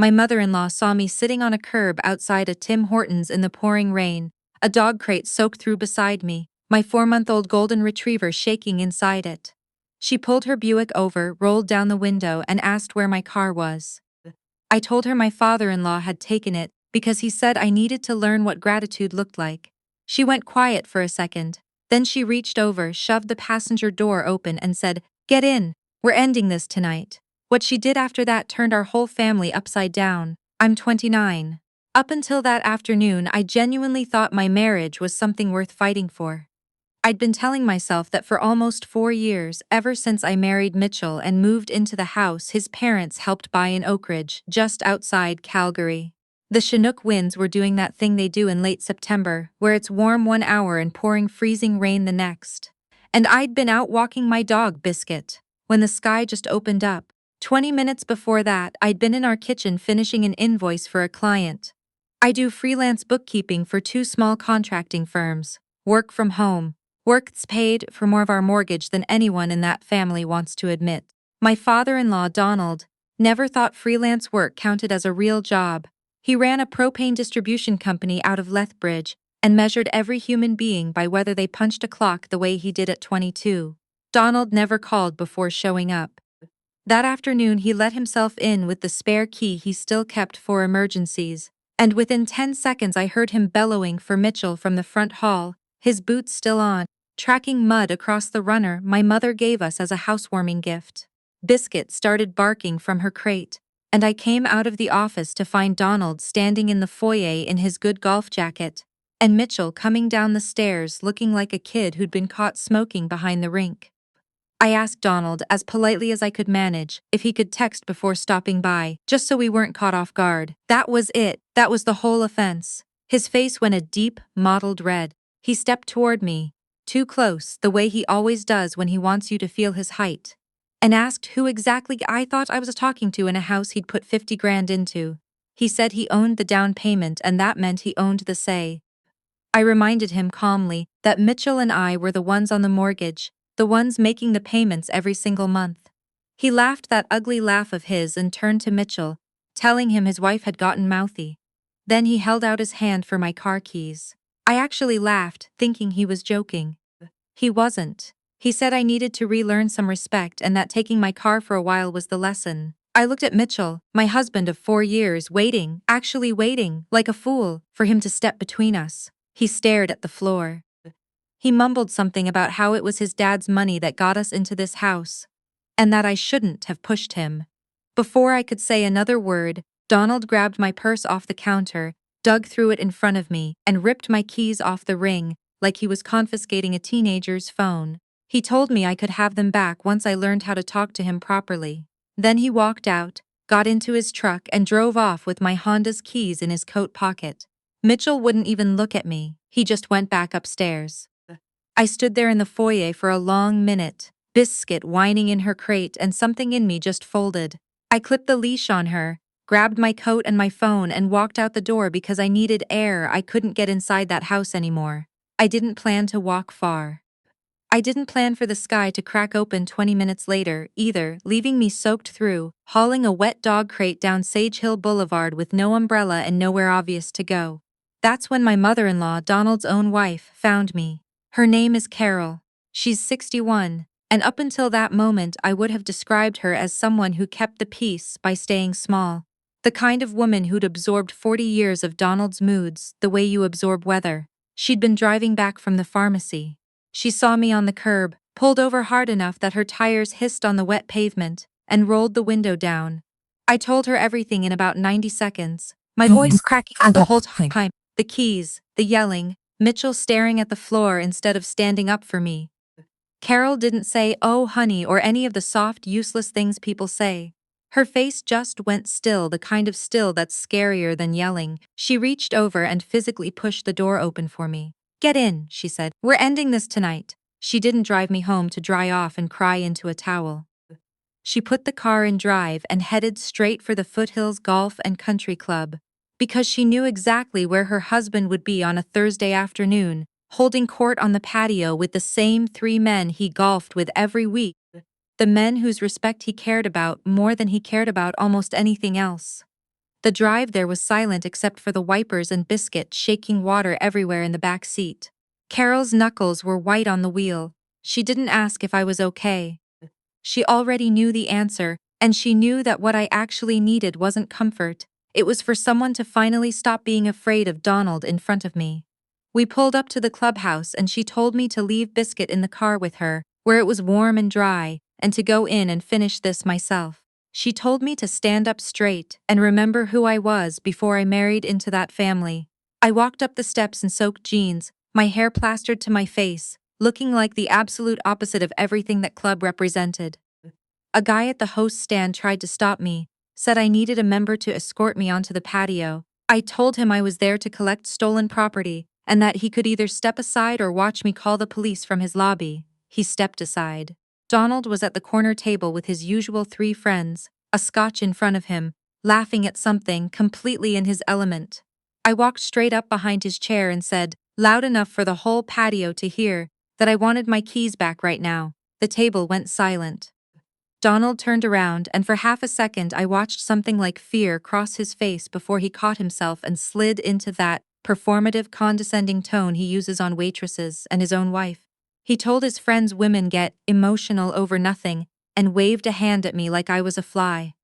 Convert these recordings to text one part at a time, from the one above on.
My mother-in-law saw me sitting on a curb outside a Tim Hortons in the pouring rain, a dog crate soaked through beside me, my 4-month-old golden retriever shaking inside it. She pulled her Buick over, rolled down the window, and asked where my car was. I told her my father-in-law had taken it because he said I needed to learn what gratitude looked like. She went quiet for a second. Then she reached over, shoved the passenger door open, and said, "Get in. We're ending this tonight." What she did after that turned our whole family upside down. I'm 29. Up until that afternoon, I genuinely thought my marriage was something worth fighting for. I'd been telling myself that for almost 4 years, ever since I married Mitchell and moved into the house his parents helped buy in Oak Ridge, just outside Calgary. The Chinook winds were doing that thing they do in late September, where it's warm 1 hour and pouring freezing rain the next. And I'd been out walking my dog, Biscuit, when the sky just opened up. 20 minutes before that, I'd been in our kitchen finishing an invoice for a client. I do freelance bookkeeping for 2 small contracting firms. Work from home. Work's paid for more of our mortgage than anyone in that family wants to admit. My father-in-law, Donald, never thought freelance work counted as a real job. He ran a propane distribution company out of Lethbridge and measured every human being by whether they punched a clock the way he did at 22. Donald never called before showing up. That afternoon he let himself in with the spare key he still kept for emergencies, and within 10 seconds I heard him bellowing for Mitchell from the front hall, his boots still on, tracking mud across the runner my mother gave us as a housewarming gift. Biscuit started barking from her crate, and I came out of the office to find Donald standing in the foyer in his good golf jacket, and Mitchell coming down the stairs looking like a kid who'd been caught smoking behind the rink. I asked Donald, as politely as I could manage, if he could text before stopping by, just so we weren't caught off guard. That was it. That was the whole offense. His face went a deep, mottled red. He stepped toward me, too close, the way he always does when he wants you to feel his height, and asked who exactly I thought I was talking to in a house he'd put 50 grand into. He said he owned the down payment and that meant he owned the say. I reminded him calmly that Mitchell and I were the ones on the mortgage, the ones making the payments every single month. He laughed that ugly laugh of his and turned to Mitchell, telling him his wife had gotten mouthy. Then he held out his hand for my car keys. I actually laughed, thinking he was joking. He wasn't. He said I needed to relearn some respect and that taking my car for a while was the lesson. I looked at Mitchell, my husband of 4 years, waiting, actually waiting, like a fool, for him to step between us. He stared at the floor. He mumbled something about how it was his dad's money that got us into this house, and that I shouldn't have pushed him. Before I could say another word, Donald grabbed my purse off the counter, dug through it in front of me, and ripped my keys off the ring, like he was confiscating a teenager's phone. He told me I could have them back once I learned how to talk to him properly. Then he walked out, got into his truck, and drove off with my Honda's keys in his coat pocket. Mitchell wouldn't even look at me, he just went back upstairs. I stood there in the foyer for a long minute, Biscuit whining in her crate, and something in me just folded. I clipped the leash on her, grabbed my coat and my phone, and walked out the door because I needed air. I couldn't get inside that house anymore. I didn't plan to walk far. I didn't plan for the sky to crack open 20 minutes later, either, leaving me soaked through, hauling a wet dog crate down Sage Hill Boulevard with no umbrella and nowhere obvious to go. That's when my mother-in-law, Donald's own wife, found me. Her name is Carol. She's 61, and up until that moment I would have described her as someone who kept the peace by staying small. The kind of woman who'd absorbed 40 years of Donald's moods, the way you absorb weather. She'd been driving back from the pharmacy. She saw me on the curb, pulled over hard enough that her tires hissed on the wet pavement, and rolled the window down. I told her everything in about 90 seconds, my voice cracking the whole time, the keys, the yelling, Mitchell staring at the floor instead of standing up for me. Carol didn't say, "Oh, honey," or any of the soft, useless things people say. Her face just went still, the kind of still that's scarier than yelling. She reached over and physically pushed the door open for me. "Get in," she said. "We're ending this tonight." She didn't drive me home to dry off and cry into a towel. She put the car in drive and headed straight for the Foothills Golf and Country Club, because she knew exactly where her husband would be on a Thursday afternoon, holding court on the patio with the same 3 men he golfed with every week, the men whose respect he cared about more than he cared about almost anything else. The drive there was silent except for the wipers and Biscuit shaking water everywhere in the back seat. Carol's knuckles were white on the wheel. She didn't ask if I was okay. She already knew the answer, and she knew that what I actually needed wasn't comfort. It was for someone to finally stop being afraid of Donald in front of me. We pulled up to the clubhouse and she told me to leave Biscuit in the car with her, where it was warm and dry, and to go in and finish this myself. She told me to stand up straight and remember who I was before I married into that family. I walked up the steps in soaked jeans, my hair plastered to my face, looking like the absolute opposite of everything that club represented. A guy at the host stand tried to stop me, said I needed a member to escort me onto the patio. I told him I was there to collect stolen property, and that he could either step aside or watch me call the police from his lobby. He stepped aside. Donald was at the corner table with his usual 3 friends, a scotch in front of him, laughing at something completely in his element. I walked straight up behind his chair and said, loud enough for the whole patio to hear, that I wanted my keys back right now. The table went silent. Donald turned around, and for half a second I watched something like fear cross his face before he caught himself and slid into that performative, condescending tone he uses on waitresses and his own wife. He told his friends women get emotional over nothing, and waved a hand at me like I was a fly.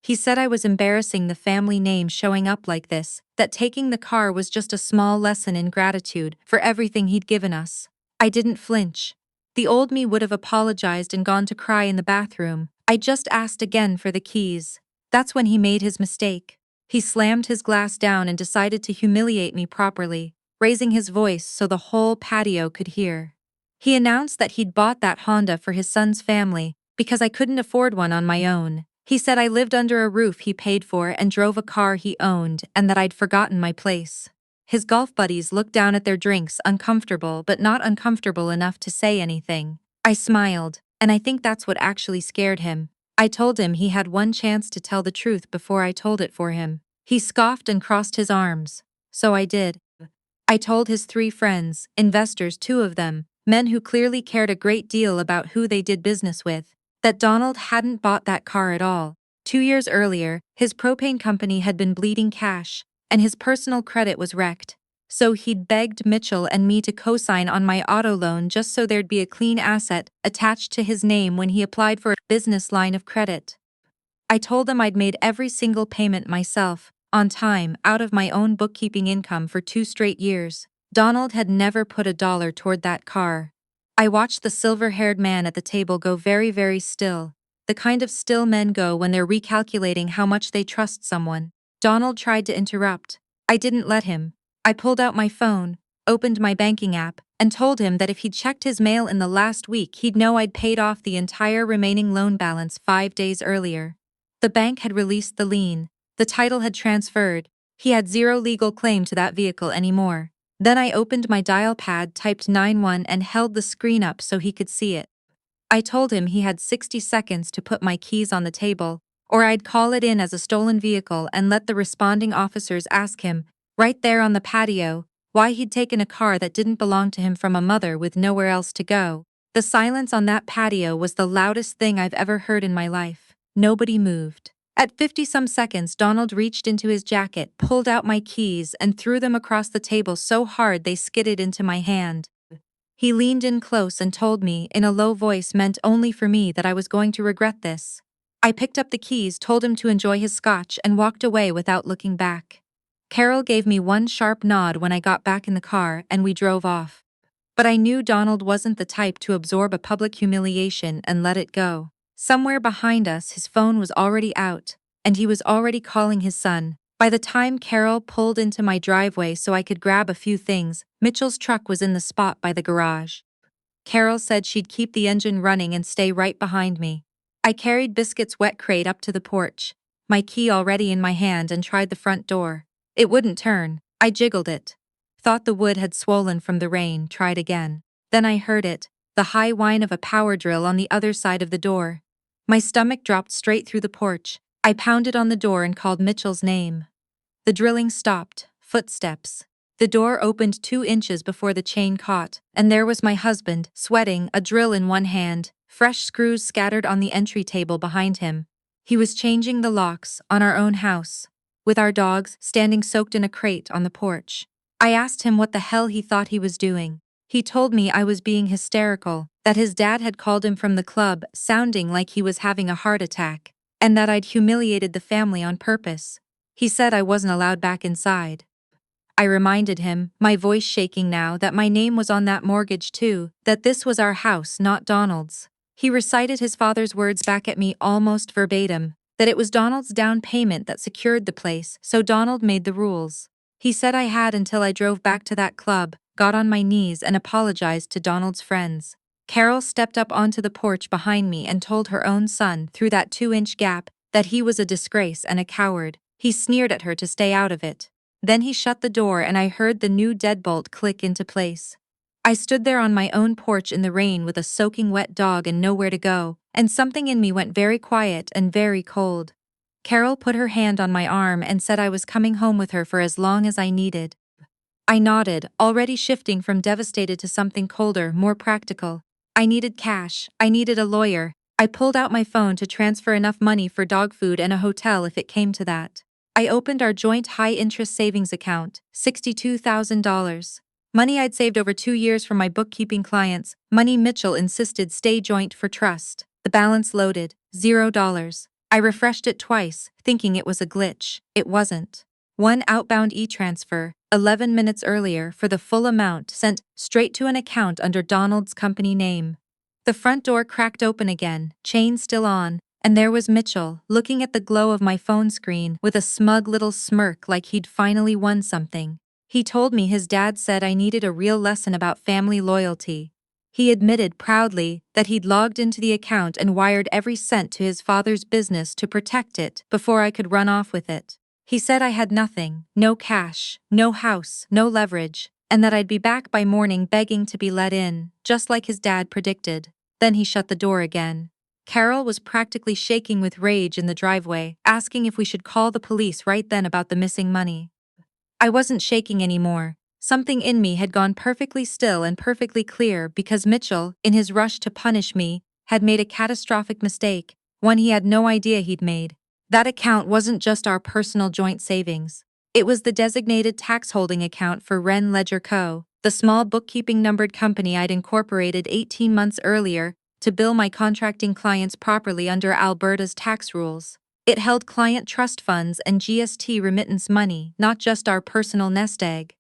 He said I was embarrassing the family name showing up like this, that taking the car was just a small lesson in gratitude for everything he'd given us. I didn't flinch. The old me would have apologized and gone to cry in the bathroom. I just asked again for the keys. That's when he made his mistake. He slammed his glass down and decided to humiliate me properly, raising his voice so the whole patio could hear. He announced that he'd bought that Honda for his son's family because I couldn't afford one on my own. He said I lived under a roof he paid for and drove a car he owned, and that I'd forgotten my place. His golf buddies looked down at their drinks, uncomfortable but not uncomfortable enough to say anything. I smiled, and I think that's what actually scared him. I told him he had one chance to tell the truth before I told it for him. He scoffed and crossed his arms. So I did. I told his 3 friends, investors 2 of them, men who clearly cared a great deal about who they did business with, that Donald hadn't bought that car at all. 2 years earlier, his propane company had been bleeding cash, and his personal credit was wrecked. So he'd begged Mitchell and me to co-sign on my auto loan just so there'd be a clean asset attached to his name when he applied for a business line of credit. I told them I'd made every single payment myself, on time, out of my own bookkeeping income for 2 straight years. Donald had never put a dollar toward that car. I watched the silver-haired man at the table go very, very still, the kind of still men go when they're recalculating how much they trust someone. Donald tried to interrupt. I didn't let him. I pulled out my phone, opened my banking app, and told him that if he'd checked his mail in the last week, he'd know I'd paid off the entire remaining loan balance 5 days earlier. The bank had released the lien. The title had transferred. He had zero legal claim to that vehicle anymore. Then I opened my dial pad, typed 91 and held the screen up so he could see it. I told him he had 60 seconds to put my keys on the table, or I'd call it in as a stolen vehicle and let the responding officers ask him, right there on the patio, why he'd taken a car that didn't belong to him from a mother with nowhere else to go. The silence on that patio was the loudest thing I've ever heard in my life. Nobody moved. At 50-some seconds, Donald reached into his jacket, pulled out my keys, and threw them across the table so hard they skidded into my hand. He leaned in close and told me, in a low voice meant only for me, that I was going to regret this. I picked up the keys, told him to enjoy his scotch, and walked away without looking back. Carol gave me one sharp nod when I got back in the car, and we drove off. But I knew Donald wasn't the type to absorb a public humiliation and let it go. Somewhere behind us, his phone was already out, and he was already calling his son. By the time Carol pulled into my driveway so I could grab a few things, Mitchell's truck was in the spot by the garage. Carol said she'd keep the engine running and stay right behind me. I carried Biscuit's wet crate up to the porch, my key already in my hand, and tried the front door. It wouldn't turn. I jiggled it. Thought the wood had swollen from the rain, tried again. Then I heard it, the high whine of a power drill on the other side of the door. My stomach dropped straight through the porch. I pounded on the door and called Mitchell's name. The drilling stopped. Footsteps. The door opened 2 inches before the chain caught, and there was my husband, sweating, a drill in one hand, fresh screws scattered on the entry table behind him. He was changing the locks on our own house. with our dogs standing soaked in a crate on the porch. I asked him what the hell he thought he was doing. He told me I was being hysterical, that his dad had called him from the club sounding like he was having a heart attack, and that I'd humiliated the family on purpose. He said I wasn't allowed back inside. I reminded him, my voice shaking now, that my name was on that mortgage too, that this was our house, not Donald's. He recited his father's words back at me almost verbatim, that it was Donald's down payment that secured the place, so Donald made the rules. He said I had until I drove back to that club, got on my knees and apologized to Donald's friends. Carol stepped up onto the porch behind me and told her own son, through that 2-inch gap, that he was a disgrace and a coward. He sneered at her to stay out of it. Then he shut the door and I heard the new deadbolt click into place. I stood there on my own porch in the rain with a soaking wet dog and nowhere to go, and something in me went very quiet and very cold. Carol put her hand on my arm and said I was coming home with her for as long as I needed. I nodded, already shifting from devastated to something colder, more practical. I needed cash, I needed a lawyer. I pulled out my phone to transfer enough money for dog food and a hotel if it came to that. I opened our joint high-interest savings account, $62,000. Money I'd saved over 2 years from my bookkeeping clients, money Mitchell insisted stay joint for trust. The balance loaded, $0. I refreshed it twice, thinking it was a glitch. It wasn't. One outbound e-transfer, 11 minutes earlier, for the full amount sent straight to an account under Donald's company name. The front door cracked open again, chain still on, and there was Mitchell, looking at the glow of my phone screen with a smug little smirk like he'd finally won something. He told me his dad said I needed a real lesson about family loyalty. He admitted proudly that he'd logged into the account and wired every cent to his father's business to protect it before I could run off with it. He said I had nothing, no cash, no house, no leverage, and that I'd be back by morning begging to be let in, just like his dad predicted. Then he shut the door again. Carol was practically shaking with rage in the driveway, asking if we should call the police right then about the missing money. I wasn't shaking anymore. Something in me had gone perfectly still and perfectly clear because Mitchell, in his rush to punish me, had made a catastrophic mistake, one he had no idea he'd made. That account wasn't just our personal joint savings. It was the designated tax holding account for Wren Ledger Co., the small bookkeeping numbered company I'd incorporated 18 months earlier to bill my contracting clients properly under Alberta's tax rules. It held client trust funds and GST remittance money, not just our personal nest egg.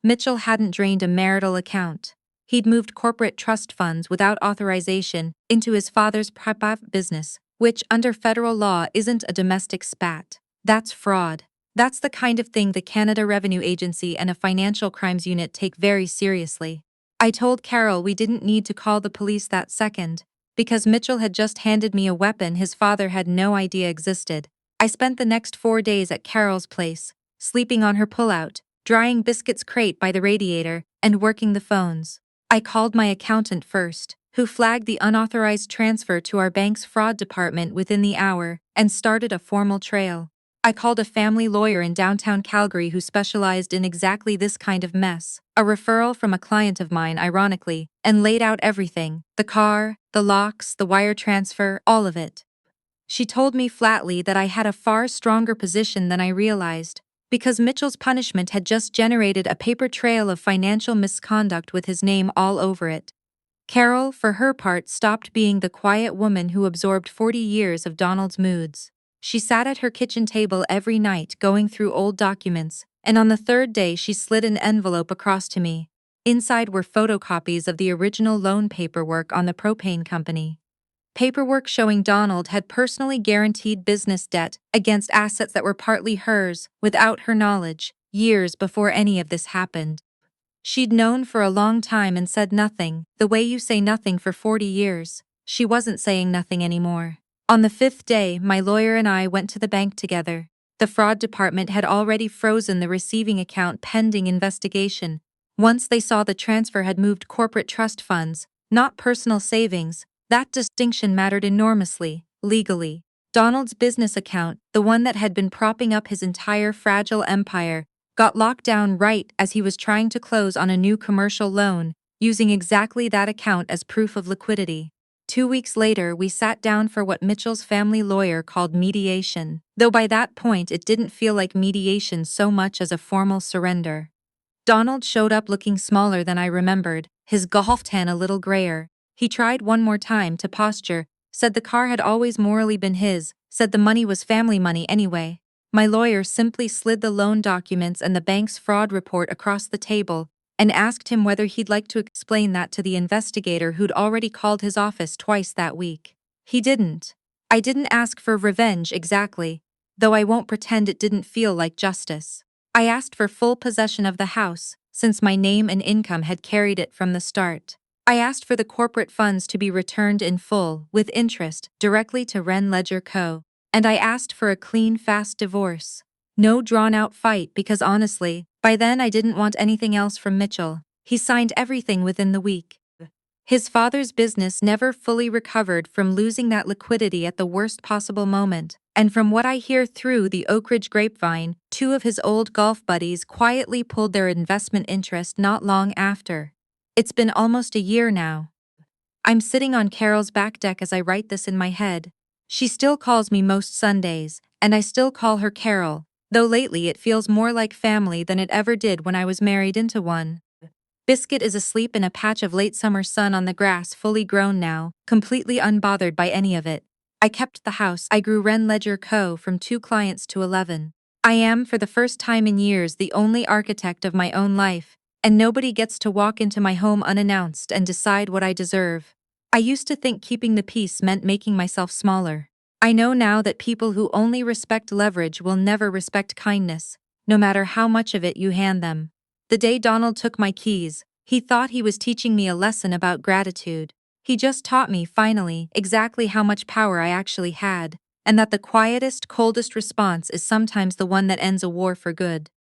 Mitchell hadn't drained a marital account. He'd moved corporate trust funds without authorization into his father's private business, which under federal law isn't a domestic spat. That's fraud. That's the kind of thing the Canada Revenue Agency and a financial crimes unit take very seriously. I told Carol we didn't need to call the police that second, because Mitchell had just handed me a weapon his father had no idea existed. I spent the next 4 days at Carol's place, sleeping on her pullout, drying biscuits crate by the radiator, and working the phones. I called my accountant first, who flagged the unauthorized transfer to our bank's fraud department within the hour, and started a formal trail. I called a family lawyer in downtown Calgary who specialized in exactly this kind of mess, a referral from a client of mine ironically, and laid out everything, the car, the locks, the wire transfer, all of it. She told me flatly that I had a far stronger position than I realized, because Mitchell's punishment had just generated a paper trail of financial misconduct with his name all over it. Carol, for her part, stopped being the quiet woman who absorbed 40 years of Donald's moods. She sat at her kitchen table every night going through old documents, and on the third day she slid an envelope across to me. Inside were photocopies of the original loan paperwork on the propane company. Paperwork showing Donald had personally guaranteed business debt against assets that were partly hers, without her knowledge, years before any of this happened. She'd known for a long time and said nothing, the way you say nothing for 40 years. She wasn't saying nothing anymore. On the 5th day, my lawyer and I went to the bank together. The fraud department had already frozen the receiving account pending investigation. Once they saw the transfer had moved corporate trust funds, not personal savings, that distinction mattered enormously, legally. Donald's business account, the one that had been propping up his entire fragile empire, got locked down right as he was trying to close on a new commercial loan, using exactly that account as proof of liquidity. 2 weeks later, we sat down for what Mitchell's family lawyer called mediation, though by that point it didn't feel like mediation so much as a formal surrender. Donald showed up looking smaller than I remembered, his golf tan a little grayer. He tried one more time to posture, said the car had always morally been his, said the money was family money anyway. My lawyer simply slid the loan documents and the bank's fraud report across the table and asked him whether he'd like to explain that to the investigator who'd already called his office twice that week. He didn't. I didn't ask for revenge exactly, though I won't pretend it didn't feel like justice. I asked for full possession of the house, since my name and income had carried it from the start. I asked for the corporate funds to be returned in full, with interest, directly to Ren Ledger Co. And I asked for a clean, fast divorce. No drawn-out fight because honestly, by then I didn't want anything else from Mitchell. He signed everything within the week. His father's business never fully recovered from losing that liquidity at the worst possible moment, and from what I hear through the Oak Ridge grapevine, 2 of his old golf buddies quietly pulled their investment interest not long after. It's been almost a year now. I'm sitting on Carol's back deck as I write this in my head. She still calls me most Sundays, and I still call her Carol, though lately it feels more like family than it ever did when I was married into one. Biscuit is asleep in a patch of late summer sun on the grass, fully grown now, completely unbothered by any of it. I kept the house. I grew Ren Ledger Co. from 2 clients to 11. I am, for the first time in years, the only architect of my own life, and nobody gets to walk into my home unannounced and decide what I deserve. I used to think keeping the peace meant making myself smaller. I know now that people who only respect leverage will never respect kindness, no matter how much of it you hand them. The day Donald took my keys, he thought he was teaching me a lesson about gratitude. He just taught me, finally, exactly how much power I actually had, and that the quietest, coldest response is sometimes the one that ends a war for good.